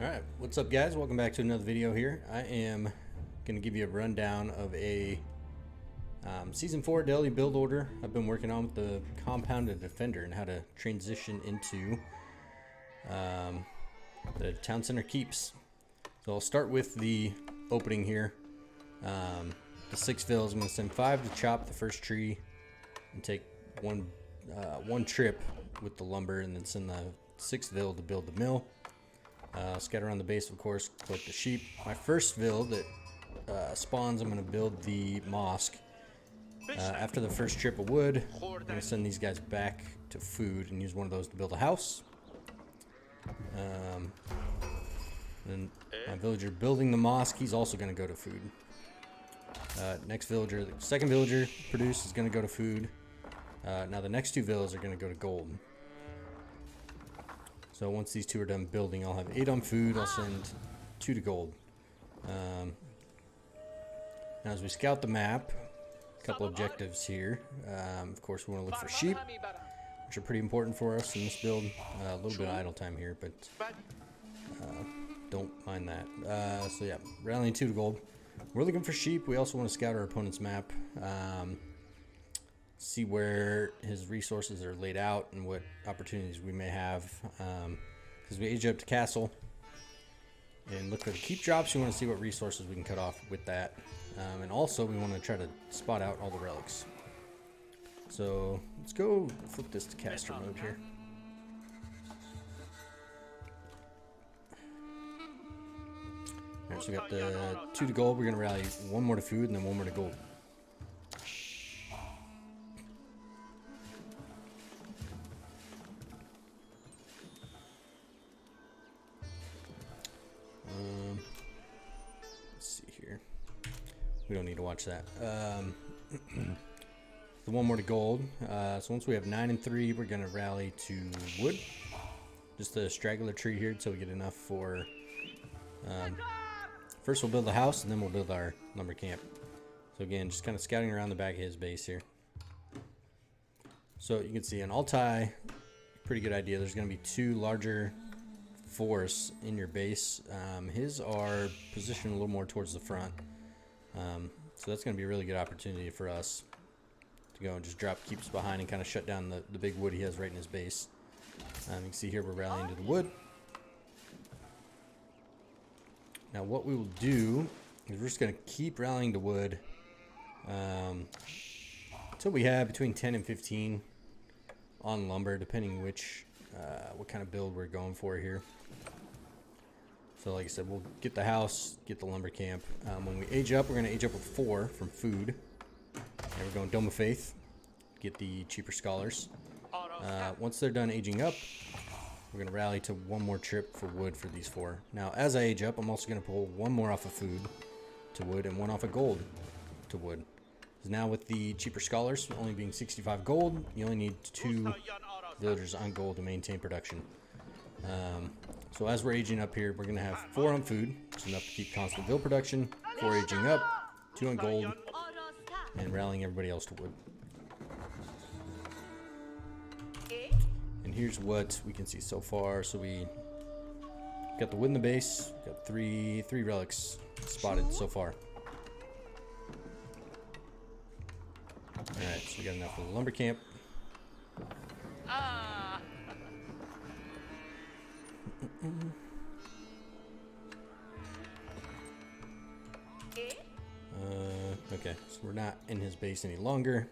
Alright, what's up guys? Welcome back to another video here. I am going to give you a rundown of a Season 4 daily build order I've been working on with the Compounded Defender and how to transition into the Town Center Keeps. So I'll start with the opening here. The 6 villas, I'm going to send 5 to chop the first tree and take one trip with the lumber, and then send the 6th vill to build the mill. Scatter around the base, of course, collect the sheep. My first vill that spawns, I'm going to build the mosque. After the first trip of wood, I'm going to send these guys back to food and use one of those to build a house. Then my villager building the mosque, he's also going to go to food. Next villager, the second villager produced, is going to go to food. Now the next 2 villas are going to go to gold. So once these 2 are done building, I'll have 8 on food. I'll send 2 to gold. Now as we scout the map, a couple objectives here. Of course, we want to look for sheep, which are pretty important for us in this build. A little bit of idle time here, but don't mind that. So yeah, rallying 2 to gold. We're looking for sheep. We also want to scout our opponent's map. See where his resources are laid out and what opportunities we may have, because we age up to castle and look for the keep drops. We want to see what resources we can cut off with that, and also we want to try to spot out all the relics. So let's go flip this to caster mode here. Alright, so we got the 2 to gold. We're going to rally 1 more to food and then 1 more to gold. Let's see here. We don't need to watch that. The 1 more to gold. So once we have 9 and 3, we're going to rally to wood. Just a straggler tree here until we get enough for... first we'll build the house and then we'll build our lumber camp. So again, just kind of scouting around the back of his base here. So you can see an Altai, pretty good idea. There's going to be 2 larger forests in your base. His are positioned a little more towards the front. So that's going to be a really good opportunity for us to go and just drop keeps behind and kind of shut down the big wood he has right in his base. You can see here we're rallying to the wood. Now what we will do is we're just going to keep rallying to wood until we have between 10 and 15 on lumber, depending what kind of build we're going for here. So like I said, we'll get the house, get the lumber camp. When we age up, we're going to age up with 4 from food. And we're going Dome of Faith, get the cheaper scholars. Once they're done aging up, we're going to rally to 1 more trip for wood for these 4. Now, as I age up, I'm also going to pull 1 more off of food to wood and 1 off of gold to wood. Because now with the cheaper scholars only being 65 gold, you only need 2 villagers on gold to maintain production. So as we're aging up here, we're going to have 4 on food, which is enough to keep constant vill production, 4 aging up, 2 on gold, and rallying everybody else to wood. And here's what we can see so far. So we got the wood in the base, got 3 relics spotted so far. Alright, so we got enough for the lumber camp. Okay, so we're not in his base any longer.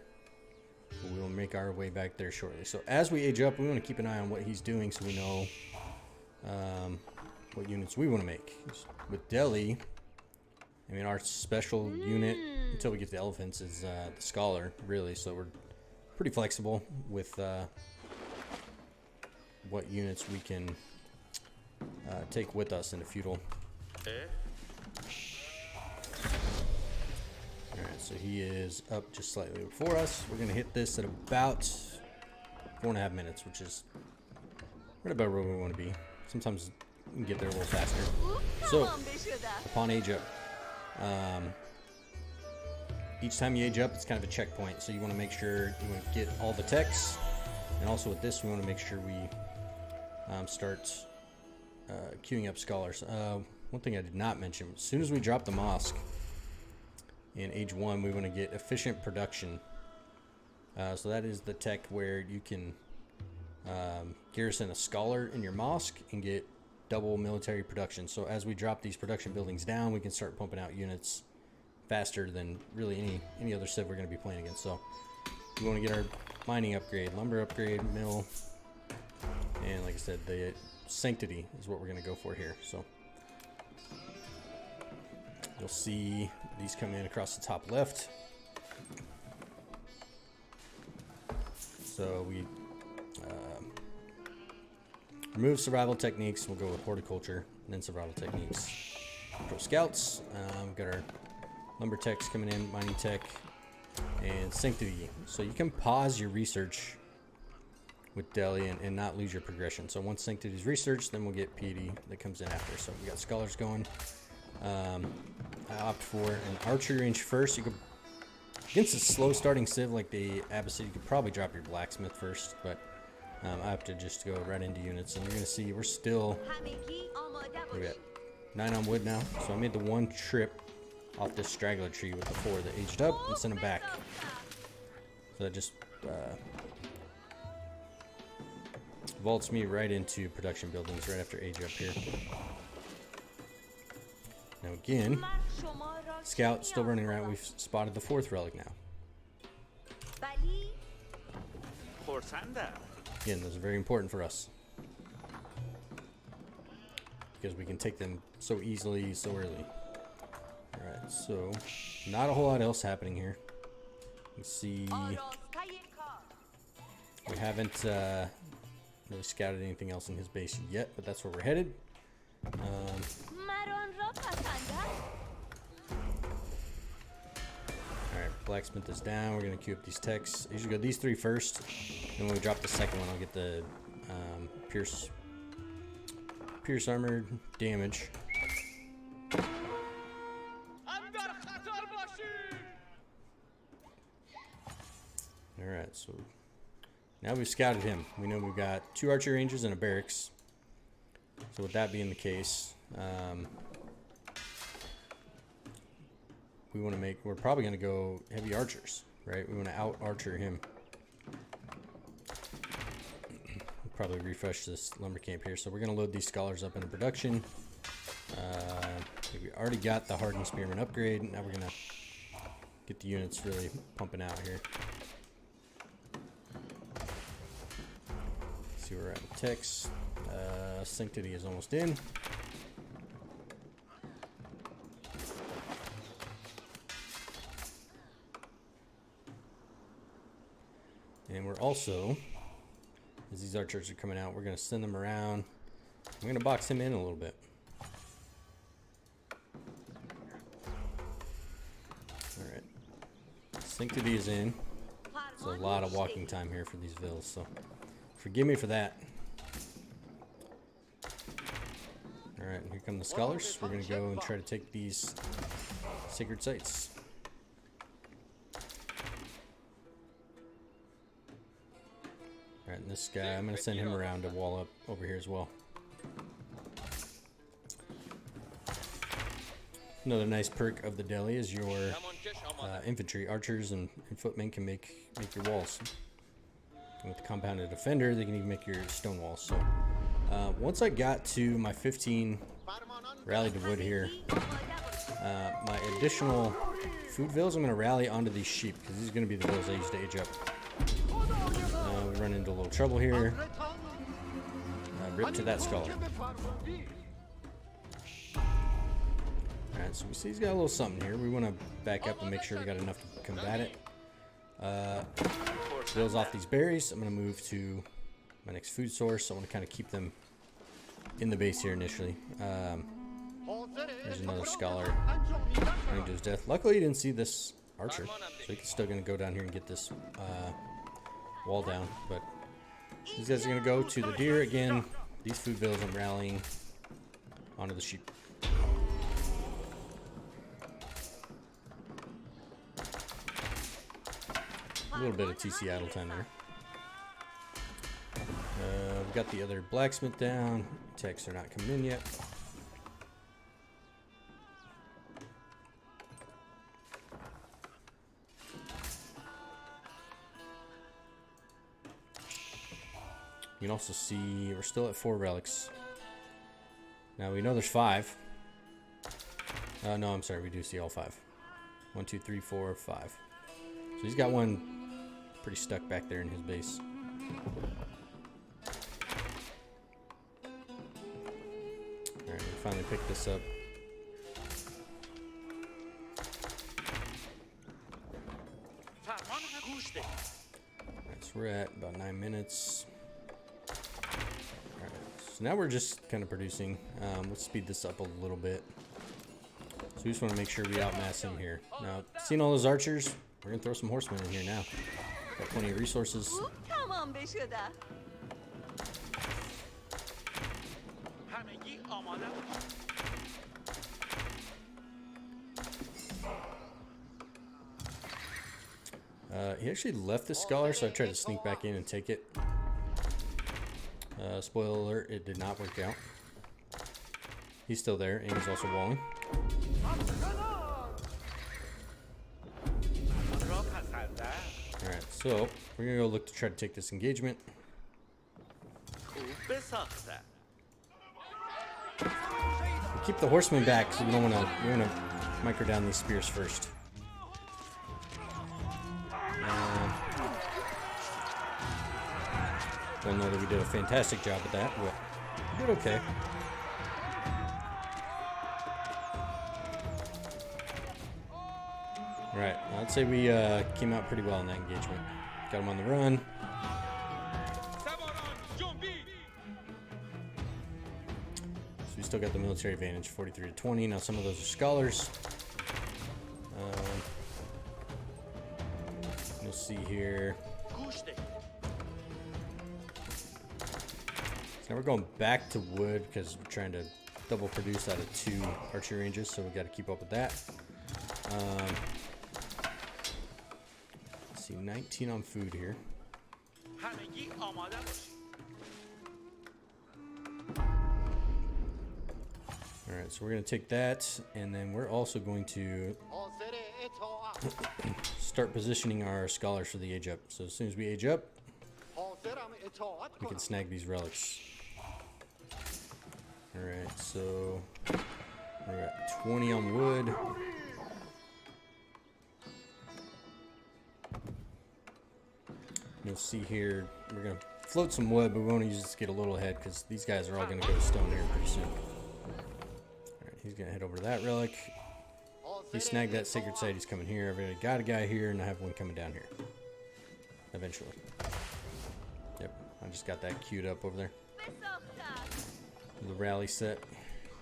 But we will make our way back there shortly. So as we age up, we want to keep an eye on what he's doing so we know what units we want to make. With Delhi, I mean, our special unit until we get the elephants is the scholar, really. So we're pretty flexible with what units we can take with us into feudal. Alright, so he is up just slightly before us. We're going to hit this at about 4.5 minutes, which is right about where we want to be. Sometimes we can get there a little faster. So, upon age up, each time you age up, it's kind of a checkpoint. So you want to make sure you want to get all the techs. And also with this, we want to make sure we start queuing up scholars. One thing I did not mention, as soon as we drop the mosque in age 1, we want to get efficient production. So that is the tech where you can garrison a scholar in your mosque and get double military production. So as we drop these production buildings down, we can start pumping out units faster than really any other civ we're going to be playing against. So we want to get our mining upgrade, lumber upgrade, mill, and like I said, the sanctity is what we're going to go for here. So you'll see these come in across the top left. So we remove survival techniques. We'll go with horticulture, and then survival techniques. Go scouts. We've got our lumber techs coming in, mining tech, and sanctity. So you can pause your research with Delhi and not lose your progression. So once sanctity is researched, then we'll get PD that comes in after. So we got scholars going. I opt for an archery range first. You could, against a slow starting civ like the Abbasid, you could probably drop your blacksmith first, but I have to just go right into units. And you're going to see we're still, we got 9 on wood now. So I made the one trip off this straggler tree with the 4 that aged up and sent them back. So that just vaults me right into production buildings right after age up here. Now again, scout still running around. We've spotted the 4th relic now. Again, those are very important for us because we can take them so easily, so early. Alright, so not a whole lot else happening here. You see, we haven't really scouted anything else in his base yet, but that's where we're headed. Alright, blacksmith is down. We're going to queue up these techs. I usually go these 3 first. Then when we drop the second one, I'll get the pierce armor damage. Alright, so now we've scouted him. We know we've got 2 archery ranges and a barracks. So with that being the case, we want to we're probably going to go heavy archers, right? We want to out archer him. We'll probably refresh this lumber camp here. So we're going to load these scholars up into production. We already got the hardened spearman upgrade. Now we're going to get the units really pumping out here. See where we're at with techs. Sanctity is almost in. And we're also, as these archers are coming out, we're going to send them around. I'm going to box him in a little bit. Alright. Sanctity is in. It's a lot of walking time here for these vills, so forgive me for that. Alright, here come the scholars. We're going to go and try to take these sacred sites. Alright, and this guy, I'm going to send him around to wall up over here as well. Another nice perk of the Delhi is your infantry, archers, and footmen can make your walls. And with the compounded defender, they can even make your stone walls. So once I got to my 15 rally to wood here, my additional food vills, I'm going to rally onto these sheep because these are going to be the vills I use to age up. We run into a little trouble here. Rip to that scholar. Alright, so we see he's got a little something here. We want to back up and make sure we got enough to combat it. Bills off these berries. I'm going to move to my next food source. I want to kind of keep them in the base here initially. There's another scholar running to his death. Luckily, he didn't see this archer, so he's still going to go down here and get this wall down. But these guys are going to go to the deer again. These food bills I'm rallying onto the sheep. A little bit of TC idle time there. We've got the other blacksmith down. Techs are not coming in yet. You can also see we're still at 4 relics. Now we know there's 5. No, I'm sorry, we do see all 5. 1, 2, 3, 4, 5. So he's got one pretty stuck back there in his base. Alright, we finally picked this up. Alright, so we're at about 9 minutes. Alright, so now we're just kind of producing. Let's speed this up a little bit. So we just want to make sure we outmass him here. Now, seeing all those archers, we're going to throw some horsemen in here now. Got plenty of resources. He actually left the scholar, so I tried to sneak back in and take it. Spoiler alert, it did not work out. He's still there, and he's also walling. Alright, so we're gonna go look to try to take this engagement. We'll keep the horsemen back, so we don't wanna micro down these spears first. Don't know that we did a fantastic job at that, but we did okay. Alright, I'd say we came out pretty well in that engagement. Got him on the run. So we still got the military advantage, 43 to 20. Now some of those are scholars. You'll see here. Now we're going back to wood because we're trying to double produce out of 2 archery ranges, so we got to keep up with that. Let's see, 19 on food here. Alright, so we're going to take that, and then we're also going to start positioning our scholars for the age up. So as soon as we age up, we can snag these relics. Alright, so we're at 20 on wood. You'll see here, we're going to float some wood, but we want to use this to get a little ahead because these guys are all going to go to stone here pretty soon. Alright, he's going to head over to that relic. He snagged that sacred site, he's coming here. I've already got a guy here, and I have one coming down here. Eventually. Yep, I just got that queued up over there. The rally set.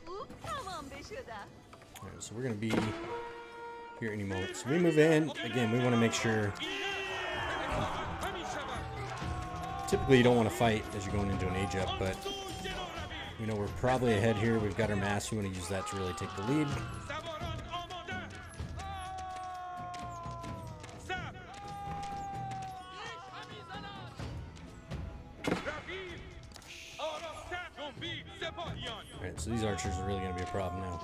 Alright, so we're going to be here any moment. So we move in. Again, we want to make sure. Typically, you don't want to fight as you're going into an age up, but you know we're probably ahead here. We've got our mass. We want to use that to really take the lead. Alright, so these archers are really going to be a problem now.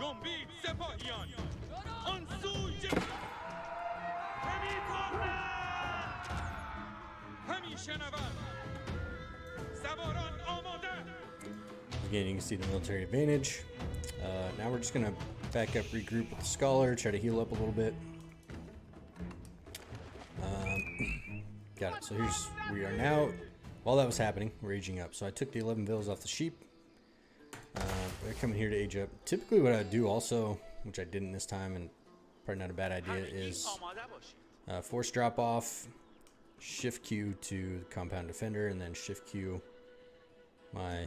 Again, you can see the military advantage. Now we're just going to back up, regroup with the scholar, try to heal up a little bit. Got it. So we are now, while that was happening, we're aging up. So I took the 11 villas off the sheep. They're coming here to age up. Typically what I would do also, which I didn't this time, and probably not a bad idea, is force drop off, shift Q to the compound defender, and then shift Q my,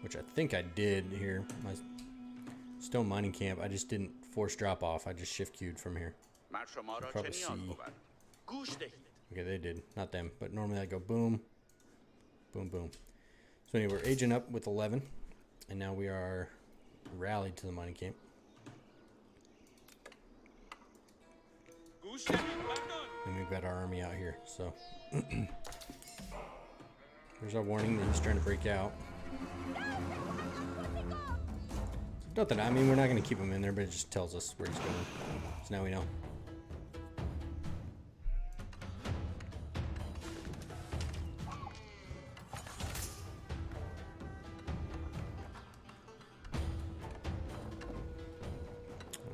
which I think I did here, my stone mining camp. I just didn't force drop off. I just shift Q'd from here. Probably see. Okay, they did, not them, but normally I go boom, boom, boom. So anyway, we're aging up with 11, and now we are rallied to the mining camp. And we've got our army out here, so. There's our warning that he's trying to break out. Nothing. I mean, we're not going to keep him in there, but it just tells us where he's going. So now we know.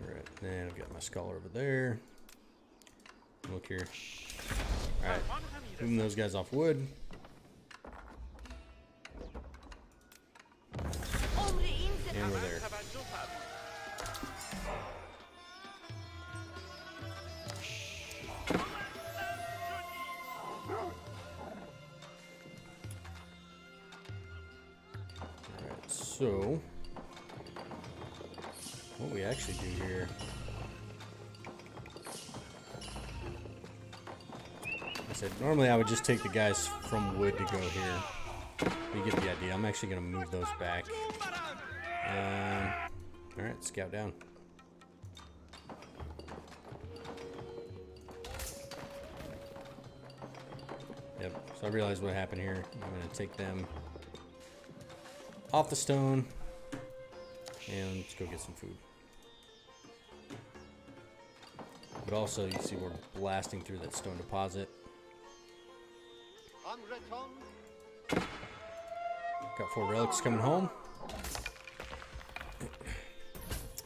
Alright, then I've got my scholar over there. Look here. Alright, moving those guys off wood. And we're there. Alright, so what we actually do here, I said normally I would just take the guys from wood to go here. You get the idea. I'm actually going to move those back. Alright, scout down. Yep, so I realized what happened here. I'm going to take them off the stone and let's go get some food. But also, you see we're blasting through that stone deposit. Got 4 relics coming home.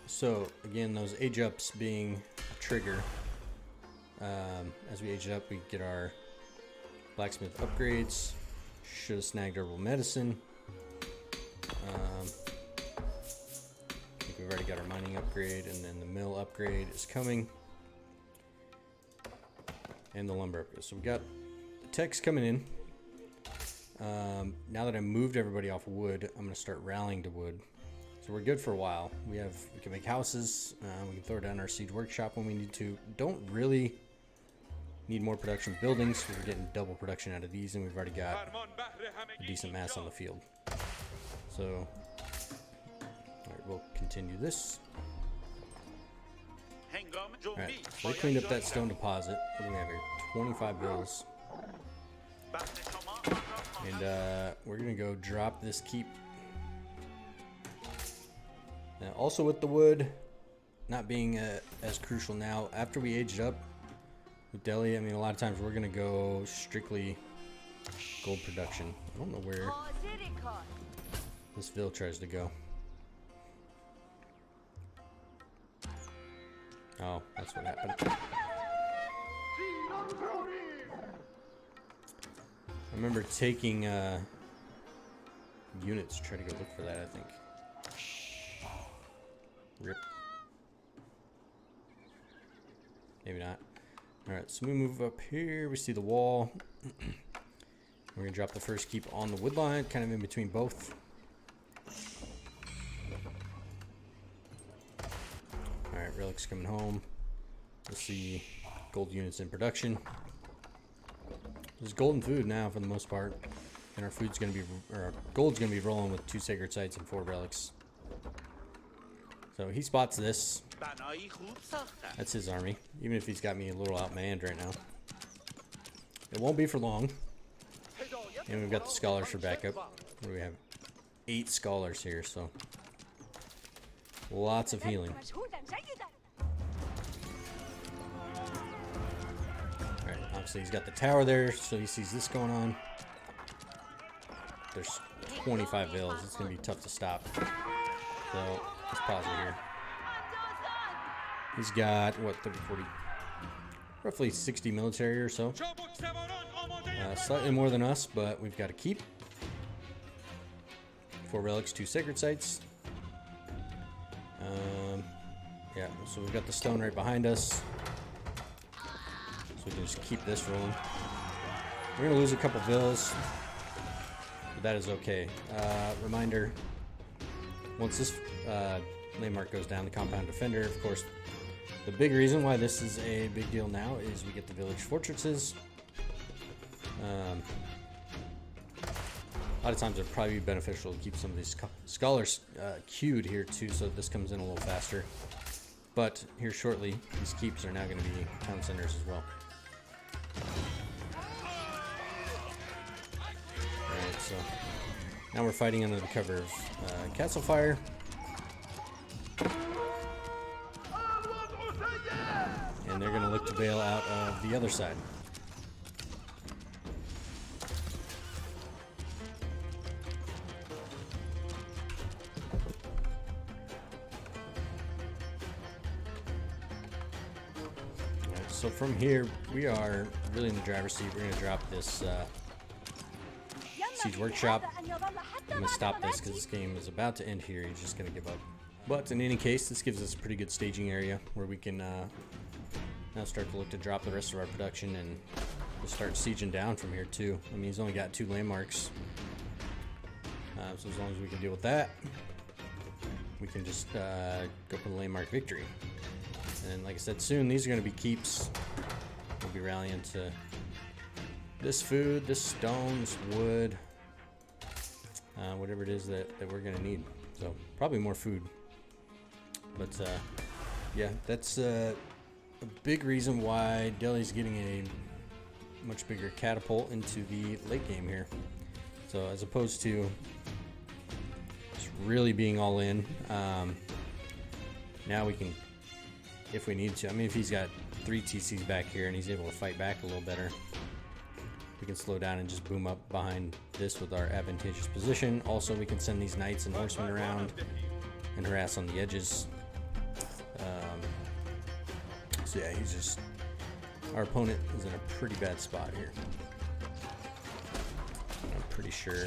So again, those age ups being a trigger. As we age it up, we get our blacksmith upgrades. Should have snagged herbal medicine. I think we've already got our mining upgrade, and then the mill upgrade is coming, and the lumber upgrade. So we got the techs coming in. Now that I moved everybody off wood, I'm going to start rallying to wood. So we're good for a while. We can make houses. We can throw down our siege workshop when we need to. Don't really need more production buildings. We're getting double production out of these, and we've already got a decent mass on the field. So, alright, we'll continue this. Alright, so we cleaned up that stone deposit. What do we have here? 25 bills. And we're gonna go drop this keep. Now, also with the wood not being as crucial now, after we age it up with Delhi, I mean, a lot of times we're gonna go strictly gold production. I don't know where this Vil tries to go. Oh, that's what happened. I remember taking units to try to go look for that, I think. Rip. Maybe not. Alright, so we move up here. We see the wall. We're going to drop the first keep on the wood line, kind of in between both. Alright, relics coming home. We'll see gold units in production. There's golden food now for the most part. And our food's going to be, or our gold's going to be rolling with 2 sacred sites and 4 relics. So he spots this. That's his army, even if he's got me a little outmanned right now. It won't be for long. And we've got the scholars for backup. What do we have? 8 scholars here, so lots of healing. Alright, obviously he's got the tower there, so he sees this going on. There's 25 vills. It's going to be tough to stop. So let's pause it here. He's got, what, 30, 40, roughly 60 military or so. Slightly more than us, but we've got to keep. 4 relics, 2 sacred sites. Yeah, so we've got the stone right behind us. So we can just keep this rolling. We're going to lose a couple vills, but that is okay. Reminder, once this landmark goes down, the compound defender, of course, the big reason why this is a big deal now is we get the village fortresses. A lot of times it'd probably be beneficial to keep some of these scholars queued here too, so this comes in a little faster. But here shortly, these keeps are now going to be town centers as well. Alright, So now we're fighting under the cover of castle fire. And they're going to look to bail out of the other side. Alright, so from here, we are really in the driver's seat. We're going to drop this siege workshop. I'm going to stop this because this game is about to end here. He's just going to give up. But in any case, this gives us a pretty good staging area where we can now start to look to drop the rest of our production, and we'll start sieging down from here too. I mean, he's only got 2 landmarks, so as long as we can deal with that, we can just go for the landmark victory. And like I said, soon these are going to be keeps. We'll be rallying to this food, this stone, this wood, whatever it is that we're going to need. So probably more food. But yeah, that's a big reason why Delhi's getting a much bigger catapult into the late game here. So as opposed to just really being all in, now we can, if we need to, I mean, if he's got 3 TCs back here and he's able to fight back a little better, we can slow down and just boom up behind this with our advantageous position. Also, we can send these knights and horsemen around and harass on the edges. So yeah, he's just, our opponent is in a pretty bad spot here. I'm pretty sure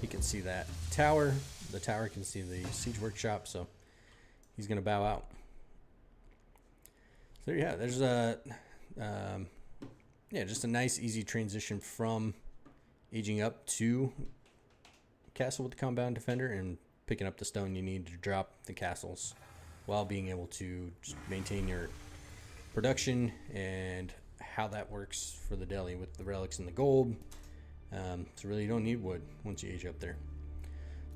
he can see that tower. The tower can see the siege workshop, so he's gonna bow out. So yeah, there's a yeah, just a nice easy transition from aging up to castle with the compound defender and picking up the stone you need to drop the castles while being able to just maintain your production, and how that works for the Delhi with the relics and the gold. So really you don't need wood once you age up there.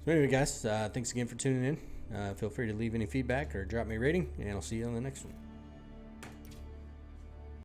So anyway guys, thanks again for tuning in. Feel free to leave any feedback or drop me a rating, and I'll see you on the next one.